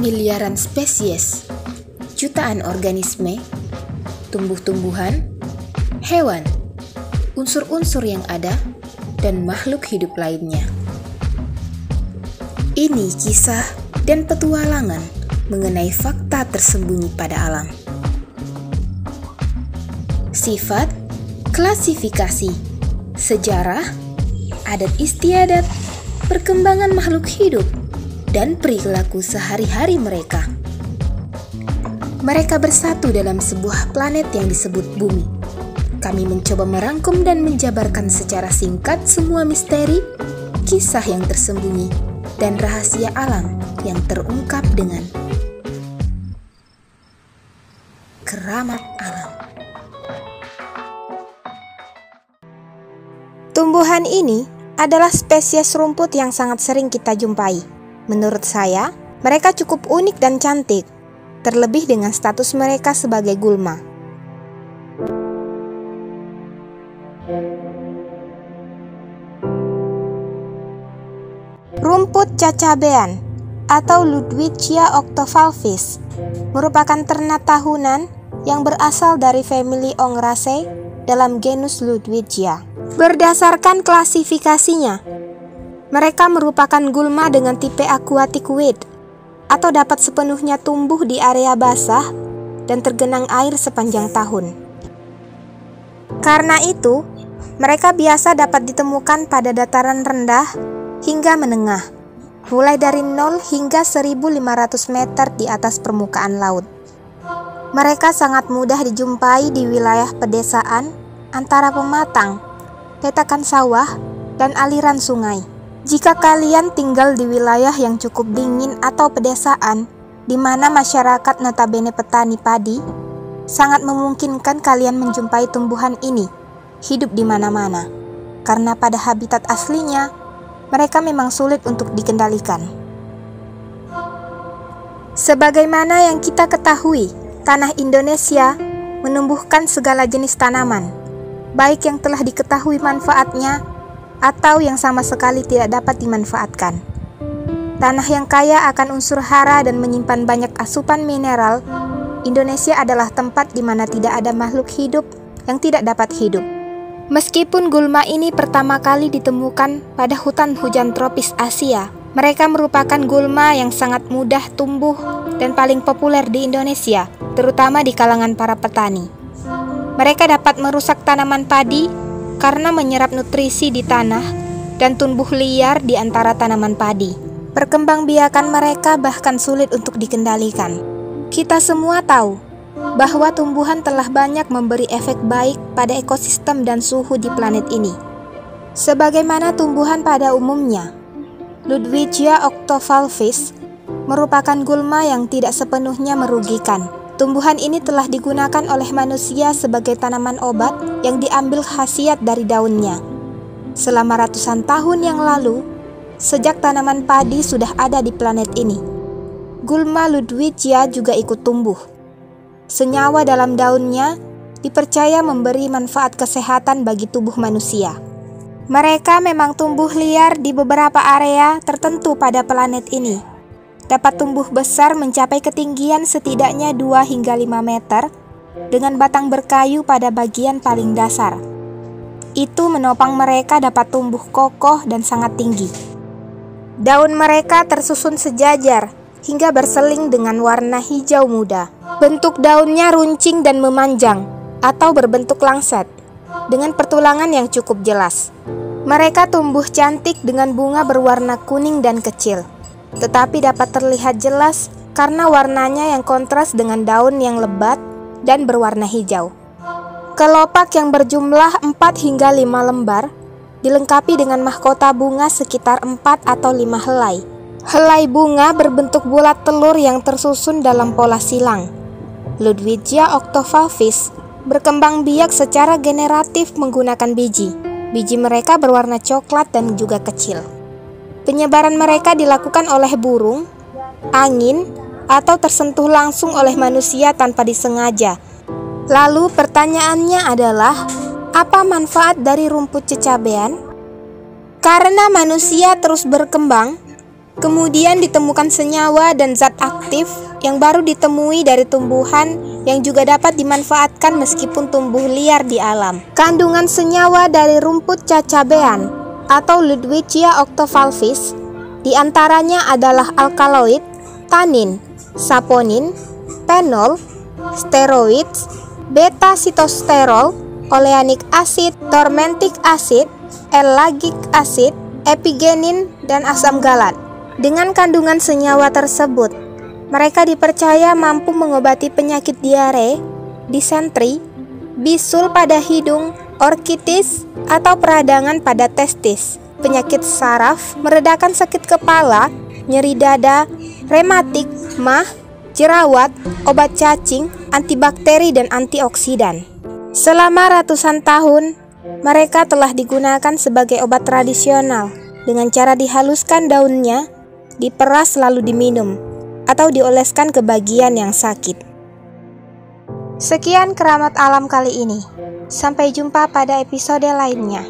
miliaran spesies, jutaan organisme, tumbuh-tumbuhan, hewan, unsur-unsur yang ada, dan makhluk hidup lainnya. Ini kisah dan petualangan mengenai fakta tersembunyi pada alam. Sifat, klasifikasi, sejarah, adat istiadat, perkembangan makhluk hidup, dan perilaku sehari-hari mereka. Mereka bersatu dalam sebuah planet yang disebut Bumi. Kami mencoba merangkum dan menjabarkan secara singkat semua misteri, kisah yang tersembunyi, dan rahasia alam yang terungkap dengan keramat alam. Tumbuhan ini adalah spesies rumput yang sangat sering kita jumpai. Menurut saya, mereka cukup unik dan cantik, terlebih dengan status mereka sebagai gulma. Rumput cacabean atau Ludwigia octovalvis merupakan ternak tahunan yang berasal dari famili Ongraceae dalam genus Ludwigia. Berdasarkan klasifikasinya, mereka merupakan gulma dengan tipe aquatic weed atau dapat sepenuhnya tumbuh di area basah dan tergenang air sepanjang tahun. Karena itu, mereka biasa dapat ditemukan pada dataran rendah hingga menengah, mulai dari 0 hingga 1.500 meter di atas permukaan laut. Mereka sangat mudah dijumpai di wilayah pedesaan antara pematang, petakan sawah, dan aliran sungai. Jika kalian tinggal di wilayah yang cukup dingin atau pedesaan, di mana masyarakat notabene petani padi, sangat memungkinkan kalian menjumpai tumbuhan ini hidup di mana-mana, karena pada habitat aslinya, mereka memang sulit untuk dikendalikan. Sebagaimana yang kita ketahui, tanah Indonesia menumbuhkan segala jenis tanaman, baik yang telah diketahui manfaatnya atau yang sama sekali tidak dapat dimanfaatkan. Tanah yang kaya akan unsur hara dan menyimpan banyak asupan mineral, Indonesia adalah tempat di mana tidak ada makhluk hidup yang tidak dapat hidup. Meskipun gulma ini pertama kali ditemukan pada hutan hujan tropis Asia, mereka merupakan gulma yang sangat mudah tumbuh dan paling populer di Indonesia, terutama di kalangan para petani. Mereka dapat merusak tanaman padi karena menyerap nutrisi di tanah dan tumbuh liar di antara tanaman padi. Perkembangbiakan mereka bahkan sulit untuk dikendalikan. Kita semua tahu bahwa tumbuhan telah banyak memberi efek baik pada ekosistem dan suhu di planet ini. Sebagaimana tumbuhan pada umumnya, Ludwigia octovalvis merupakan gulma yang tidak sepenuhnya merugikan. Tumbuhan ini telah digunakan oleh manusia sebagai tanaman obat yang diambil khasiat dari daunnya. Selama ratusan tahun yang lalu, sejak tanaman padi sudah ada di planet ini, gulma Ludwigia juga ikut tumbuh. Senyawa dalam daunnya dipercaya memberi manfaat kesehatan bagi tubuh manusia. Mereka memang tumbuh liar di beberapa area tertentu pada planet ini. Dapat tumbuh besar mencapai ketinggian setidaknya 2 hingga 5 meter dengan batang berkayu pada bagian paling dasar. Itu menopang mereka dapat tumbuh kokoh dan sangat tinggi. Daun mereka tersusun sejajar hingga berseling dengan warna hijau muda. Bentuk daunnya runcing dan memanjang atau berbentuk lancet dengan pertulangan yang cukup jelas. Mereka tumbuh cantik dengan bunga berwarna kuning dan kecil, tetapi dapat terlihat jelas karena warnanya yang kontras dengan daun yang lebat dan berwarna hijau. Kelopak yang berjumlah 4 hingga 5 lembar dilengkapi dengan mahkota bunga sekitar 4 atau 5 helai. Helai bunga berbentuk bulat telur yang tersusun dalam pola silang. Ludwigia octovalvis berkembang biak secara generatif menggunakan biji. Biji mereka berwarna coklat dan juga kecil. Penyebaran mereka dilakukan oleh burung, angin, atau tersentuh langsung oleh manusia tanpa disengaja. Lalu pertanyaannya adalah, apa manfaat dari rumput cacabean? Karena manusia terus berkembang, kemudian ditemukan senyawa dan zat aktif aktif yang baru ditemui dari tumbuhan yang juga dapat dimanfaatkan meskipun tumbuh liar di alam. Kandungan senyawa dari rumput cacabean atau Ludwigia octovalvis diantaranya adalah alkaloid, tanin, saponin, fenol, steroids, beta-sitosterol, oleanic acid, tormentic acid, ellagic acid, epigenin, dan asam galat. Dengan kandungan senyawa tersebut, mereka dipercaya mampu mengobati penyakit diare, disentri, bisul pada hidung, orkitis, atau peradangan pada testis, penyakit saraf, meredakan sakit kepala, nyeri dada, rematik, mah, jerawat, obat cacing, antibakteri, dan antioksidan. Selama ratusan tahun, mereka telah digunakan sebagai obat tradisional dengan cara dihaluskan daunnya, diperas lalu diminum, atau dioleskan ke bagian yang sakit. Sekian keramat alam kali ini. Sampai jumpa pada episode lainnya.